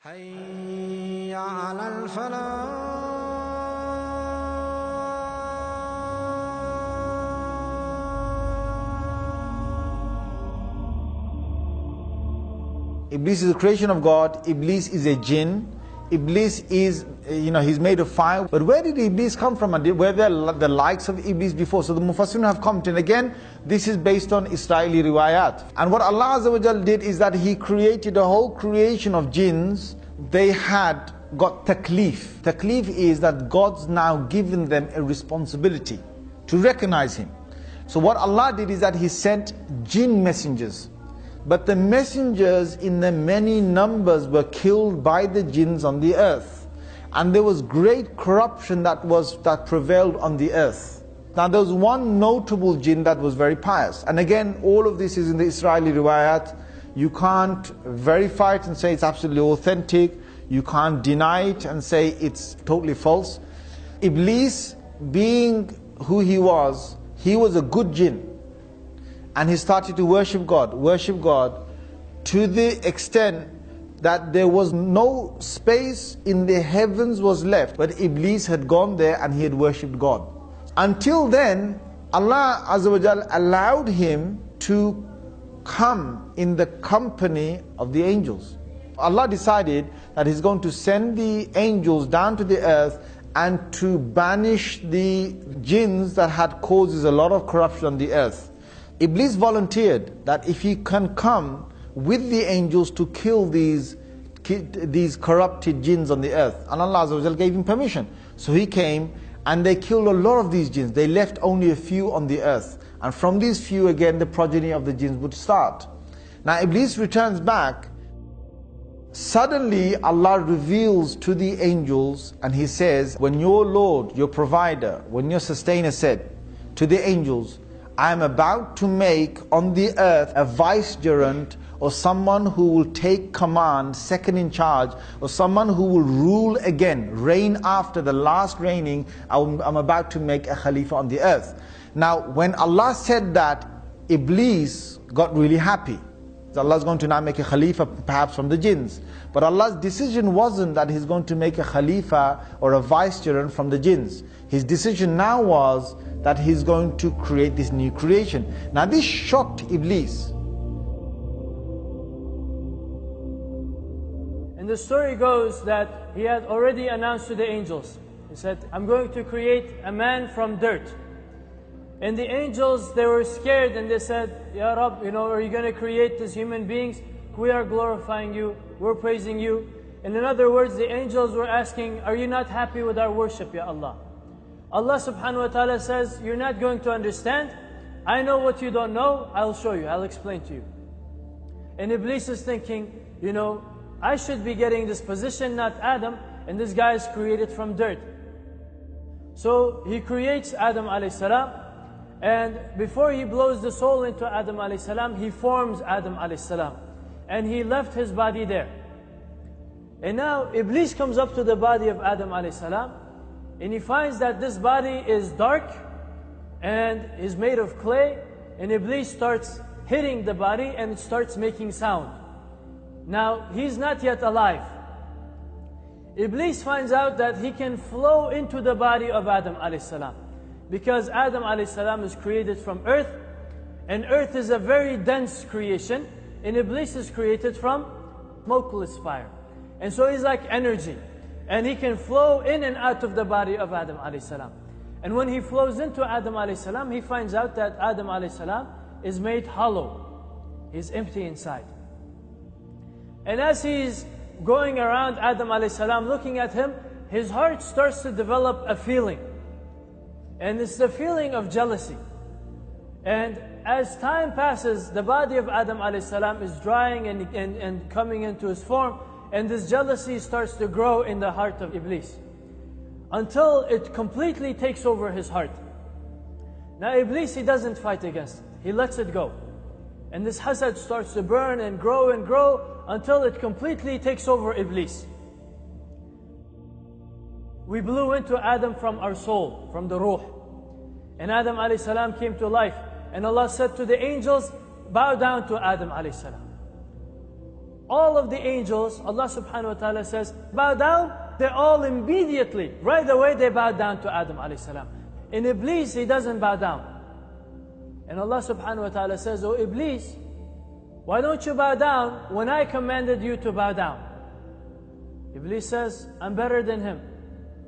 حي على الفلاح. Iblis is a creation of God. Iblis is a jinn. Iblis is, he's made of fire. But where did Iblis come from? And were there the likes of Iblis before? So the Mufassirun have commented. Again, this is based on Israeli riwayat. And what Allah Azza wa Jal did is that He created a whole creation of jinns. They had got taklif. Taklif is that God's now given them a responsibility to recognize Him. So what Allah did is that He sent jinn messengers. But the messengers in the many numbers were killed by the jinns on the earth. And there was great corruption that prevailed on the earth. Now there was one notable jinn that was very pious. And again, all of this is in the Israeli riwayat. You can't verify it and say it's absolutely authentic. You can't deny it and say it's totally false. Iblis, being who he was a good jinn. And he started to worship God to the extent that there was no space in the heavens was left. But Iblis had gone there and he had worshipped God. Until then, Allah Azza wa Jal allowed him to come in the company of the angels. Allah decided that He's going to send the angels down to the earth and to banish the jinns that had causes a lot of corruption on the earth. Iblis volunteered that if he can come with the angels to kill these corrupted jinns on the earth. And Allah Azza wa Jal gave him permission. So he came and they killed a lot of these jinns. They left only a few on the earth. And from these few again the progeny of the jinns would start. Now Iblis returns back. Suddenly Allah reveals to the angels and He says, when your Lord, your provider, when your sustainer said to the angels, I am about to make on the earth a vicegerent or someone who will take command, second in charge, or someone who will rule again, reign after the last reigning, I'm about to make a Khalifa on the earth. Now when Allah said that, Iblis got really happy. Allah is going to now make a Khalifa perhaps from the jinns. But Allah's decision wasn't that He's going to make a Khalifa or a vicegerent from the jinns. His decision now was that He's going to create this new creation. Now this shocked Iblis. And the story goes that he had already announced to the angels. He said, I'm going to create a man from dirt. And the angels, they were scared and they said, Ya Rab, are you going to create these human beings? We are glorifying you, we're praising you. And in other words, the angels were asking, are you not happy with our worship, Ya Allah? Allah subhanahu wa ta'ala says, you're not going to understand. I know what you don't know, I'll show you, I'll explain to you. And Iblis is thinking, I should be getting this position, not Adam, and this guy is created from dirt. So he creates Adam alayhi salam. And before he blows the soul into Adam alayhi salam, he forms Adam alayhi salam. And he left his body there. And now Iblis comes up to the body of Adam alayhi salam, and he finds that this body is dark and is made of clay, and Iblis starts hitting the body and it starts making sound. Now he's not yet alive. Iblis finds out that he can flow into the body of Adam alayhi salam. Because Adam alayhi salam is created from earth, and earth is a very dense creation, and Iblis is created from smokeless fire. And so he's like energy, and he can flow in and out of the body of Adam alayhi salam. And when he flows into Adam alayhi salam, he finds out that Adam alayhi salam is made hollow. He's empty inside. And as he's going around Adam alayhi salam, looking at him, his heart starts to develop a feeling. And it's the feeling of jealousy. And as time passes, the body of Adam alayhi salam is drying and coming into his form, and this jealousy starts to grow in the heart of Iblis, until it completely takes over his heart. Now Iblis, he doesn't fight against it. He lets it go. And this hasad starts to burn and grow until it completely takes over Iblis. We blew into Adam from our soul, from the ruh. And Adam alayhi salam came to life. And Allah said to the angels, bow down to Adam alayhi salam. all of the angels, Allah subhanahu wa ta'ala says, bow down. They all immediately, right away, they bow down to Adam alayhi salam. In Iblis, he doesn't bow down. And Allah subhanahu wa ta'ala says, "Oh Iblis, why don't you bow down when I commanded you to bow down?" Iblis says, "I'm better than him.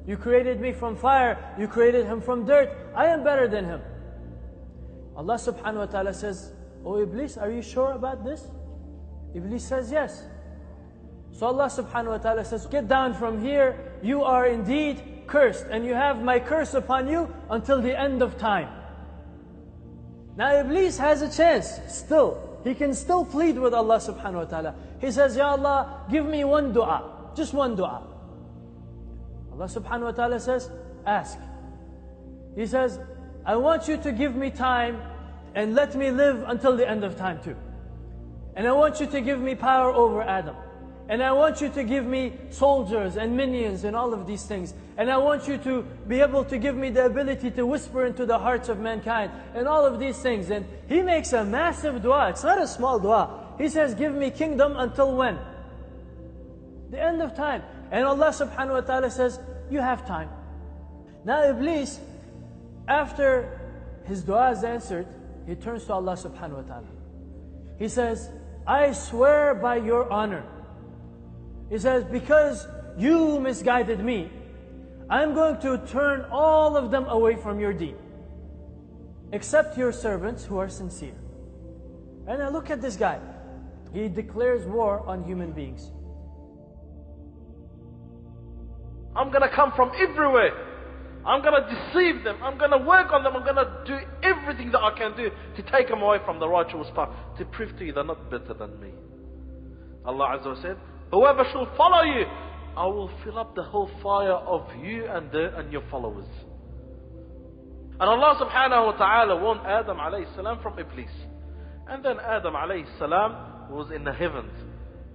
You created me from fire, you created him from dirt. I am better than him." Allah subhanahu wa ta'ala says, "Oh Iblis, are you sure about this?" Iblis says, "Yes." So Allah subhanahu wa ta'ala says, "Get down from here. You are indeed cursed, and you have my curse upon you until the end of time." Now Iblis has a chance still. He can still plead with Allah subhanahu wa ta'ala. He says, "Ya Allah, give me one dua, just one dua." Allah subhanahu wa ta'ala says, "Ask." He says, "I want you to give me time and let me live until the end of time too. And I want you to give me power over Adam. And I want you to give me soldiers and minions and all of these things. And I want you to be able to give me the ability to whisper into the hearts of mankind and all of these things." And he makes a massive dua. It's not a small dua. He says, "Give me kingdom until when?" The end of time. And Allah subhanahu wa ta'ala says, "You have time." Now Iblis, after his dua is answered, he turns to Allah subhanahu wa ta'ala. He says, "I swear by your honor." He says, "Because you misguided me, I'm going to turn all of them away from your deen, except your servants who are sincere." And now look at this guy. He declares war on human beings. I'm going to come from everywhere. I'm going to deceive them. I'm going to work on them. I'm going to do everything that I can do to take them away from the righteous path, to prove to you they're not better than me. Allah Azza wa said, "Whoever shall follow you, I will fill up the whole fire of you and your followers." And Allah subhanahu wa ta'ala warned Adam alayhi salam from Iblis. And then Adam alayhi salam was in the heavens.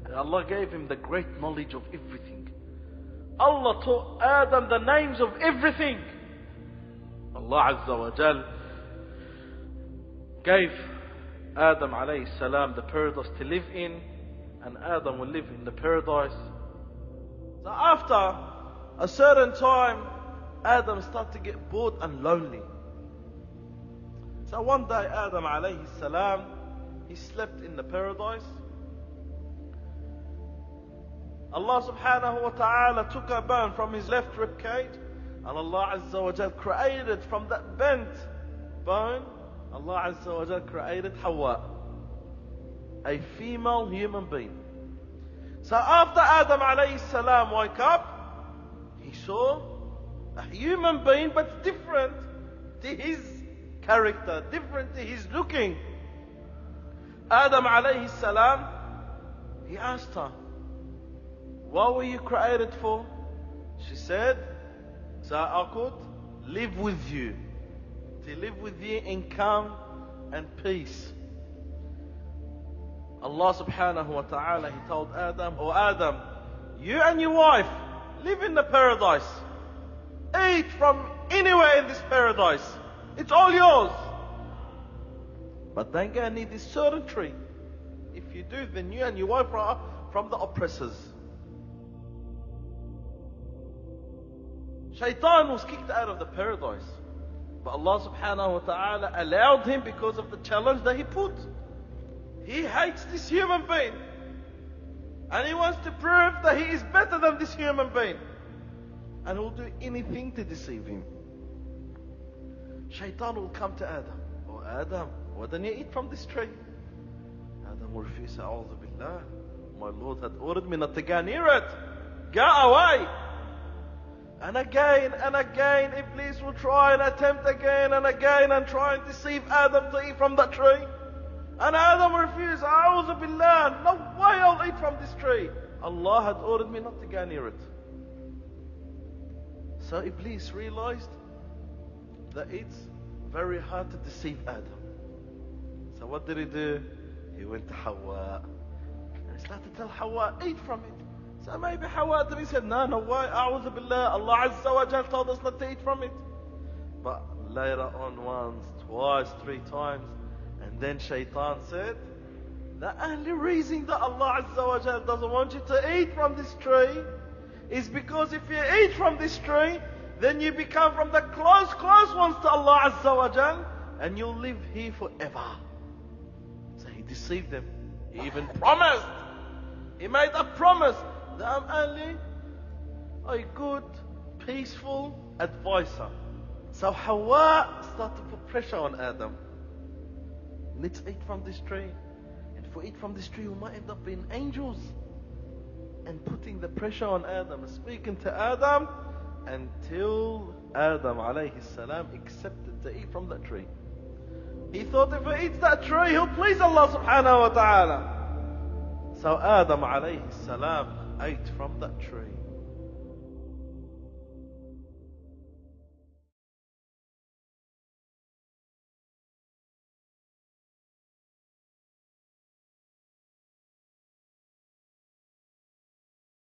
And Allah gave him the great knowledge of everything. Allah taught Adam the names of everything. Allah Azza wa Jal gave Adam alayhi salam the paradise to live in, and Adam will live in the paradise. So after a certain time, Adam started to get bored and lonely. So one day Adam alayhi salam, he slept in the paradise. Allah subhanahu wa ta'ala took a bone from his left ribcage, and Allah Azza wa Jal created from that bent bone, Allah Azza wa Jal created Hawa, a female human being. So after Adam alayhi salam woke up, he saw a human being, but different to his character, different to his looking. Adam alayhi salam, he asked her, "What were you created for?" She said, "So I could live with you, to live with you in calm and peace." Allah subhanahu wa ta'ala, he told Adam, "Oh Adam, you and your wife live in the paradise. Eat from anywhere in this paradise. It's all yours. But don't go near this certain tree. If you do, then you and your wife are from the oppressors." Shaitan was kicked out of the paradise, but Allah subhanahu wa ta'ala allowed him because of the challenge that he put. He hates this human being, and he wants to prove that he is better than this human being, and will do anything to deceive him. Shaitan will come to Adam. "Oh Adam, why don't you eat from this tree?" Adam will refuse. "A'udhu billah, my Lord had ordered me not to go near it. Go away." And again, Iblis will try and attempt again and again and try and deceive Adam to eat from that tree. And Adam refused. "A'udhu billah, no way I'll eat from this tree. Allah had ordered me not to go near it." So Iblis realized that it's very hard to deceive Adam. So what did he do? He went to Hawa and he started to tell Hawa, "Eat from it." So maybe Hawa did. He said, "No way, a'udhu billah, Allah Azza wa Jal told us not to eat from it." But later on, once, twice, 3 times, and then Shaitan said, The only reason that Allah Azza wa Jal doesn't want you to eat from this tree is because if you eat from this tree, then you become from the close ones to Allah Azza wa Jal, and you'll live here forever. So he deceived them. He even promised. He made a promise that I'm only a good, peaceful advisor. So Hawa started to put pressure on Adam. Let's eat from this tree. And if we eat from this tree, we might end up being angels. And putting the pressure on Adam, speaking to Adam, until Adam alayhi salam accepted to eat from that tree. He thought if he eats that tree, he'll please Allah subhanahu wa ta'ala. So Adam alayhi salam ate from that tree.